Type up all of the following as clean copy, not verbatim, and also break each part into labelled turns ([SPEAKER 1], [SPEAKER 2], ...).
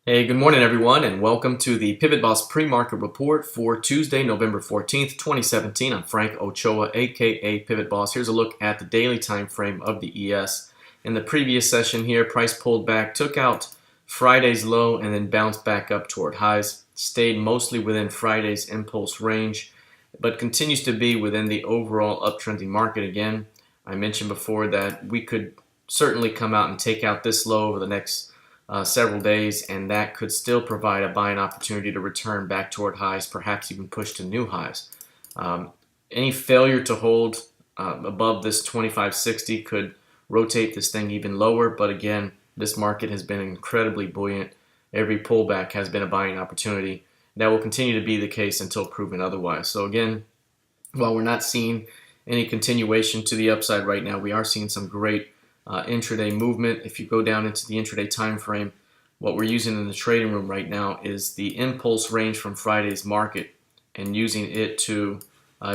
[SPEAKER 1] Hey, good morning everyone, and welcome to the PivotBoss Pre-Market Report for Tuesday, November 14th, 2017. I'm Frank Ochoa, aka PivotBoss. Here's a look at the daily time frame of the ES. In the previous session here, price pulled back, took out Friday's low, and then bounced back up toward highs. Stayed mostly within Friday's impulse range, but continues to be within the overall uptrending market again. I mentioned before that we could certainly come out and take out this low over the next several days, and that could still provide a buying opportunity to return back toward highs, perhaps even push to new highs. Any failure to hold above this 2560 could rotate this thing even lower, but again, this market has been incredibly buoyant. Every pullback has been a buying opportunity. That will continue to be the case until proven otherwise. So again, while we're not seeing any continuation to the upside right now, we are seeing some great intraday movement. If you go down into the intraday time frame, what we're using in the trading room right now is the impulse range from Friday's market and using it to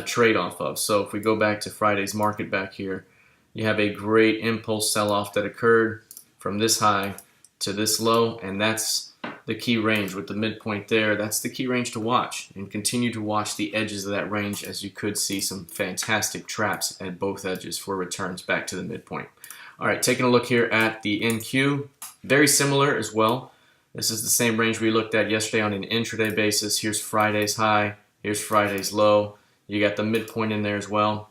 [SPEAKER 1] trade off of. So if we go back to Friday's market back here, you have a great impulse sell-off that occurred from this high to this low, and that's the key range with the midpoint there. That's the key range to watch, and continue to watch the edges of that range, as you could see some fantastic traps at both edges for returns back to the midpoint. All right, taking a look here at the NQ, very similar as well. This is the same range we looked at yesterday on an intraday basis. Here's Friday's high, here's Friday's low. You got the midpoint in there as well.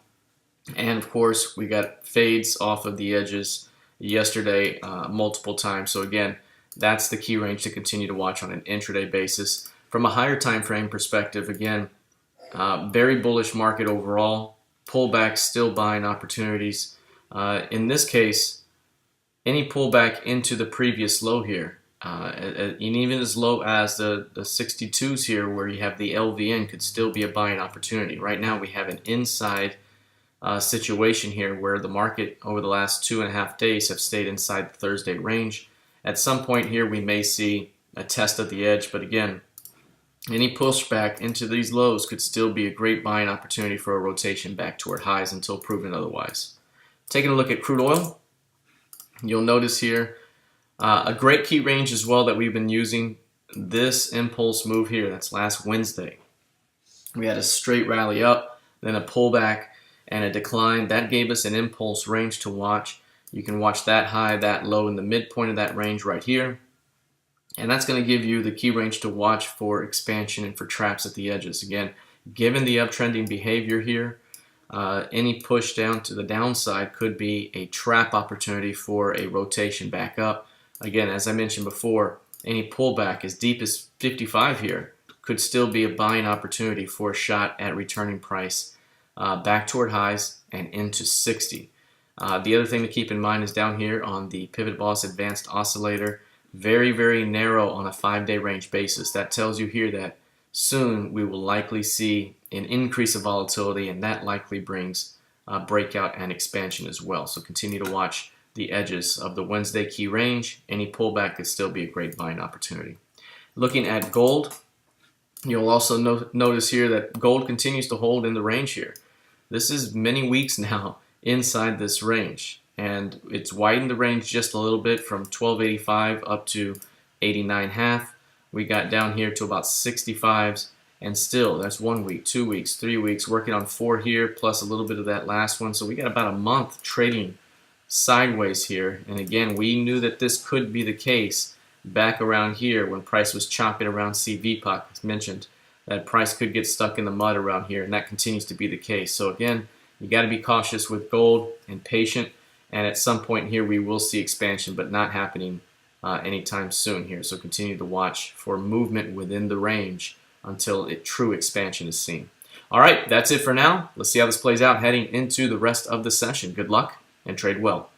[SPEAKER 1] And of course, we got fades off of the edges yesterday multiple times. So again, that's the key range to continue to watch on an intraday basis. From a higher time frame perspective, again, very bullish market overall. Pullback, still buying opportunities. In this case, any pullback into the previous low here, and even as low as the 62s here where you have the LVN, could still be a buying opportunity. Right now we have an inside situation here where the market over the last 2.5 days have stayed inside the Thursday range. At some point here we may see a test at the edge, but again, any pushback into these lows could still be a great buying opportunity for a rotation back toward highs until proven otherwise. Taking a look at crude oil, you'll notice here a great key range as well that we've been using. This impulse move here, that's last Wednesday. We had a straight rally up, then a pullback and a decline. That gave us an impulse range to watch. You can watch that high, that low, in the midpoint of that range right here. And that's going to give you the key range to watch for expansion and for traps at the edges. Again, given the uptrending behavior here, any push down to the downside could be a trap opportunity for a rotation back up. Again, as I mentioned before, any pullback as deep as 55 here could still be a buying opportunity for a shot at returning price back toward highs and into 60. The other thing to keep in mind is down here on the PivotBoss Advanced Oscillator, very, very narrow on a 5-day range basis. That tells you here that soon we will likely see an increase of volatility, and that likely brings breakout and expansion as well. So continue to watch the edges of the Wednesday key range. Any pullback could still be a great buying opportunity. Looking at gold, you'll also notice here that gold continues to hold in the range here. This is many weeks now inside this range, and it's widened the range just a little bit from 1285 up to 89.5. We got down here to about 65s, and still that's 1 week, 2 weeks, 3 weeks, working on 4 here plus a little bit of that last one. So we got about a month trading sideways here. And again, we knew that this could be the case back around here when price was chopping around CVPOC. As mentioned, that price could get stuck in the mud around here, and that continues to be the case. So again, you got to be cautious with gold and patient, and at some point here we will see expansion, but not happening anytime soon here. So continue to watch for movement within the range until true expansion is seen. All right, that's it for now. Let's see how this plays out heading into the rest of the session. Good luck and trade well.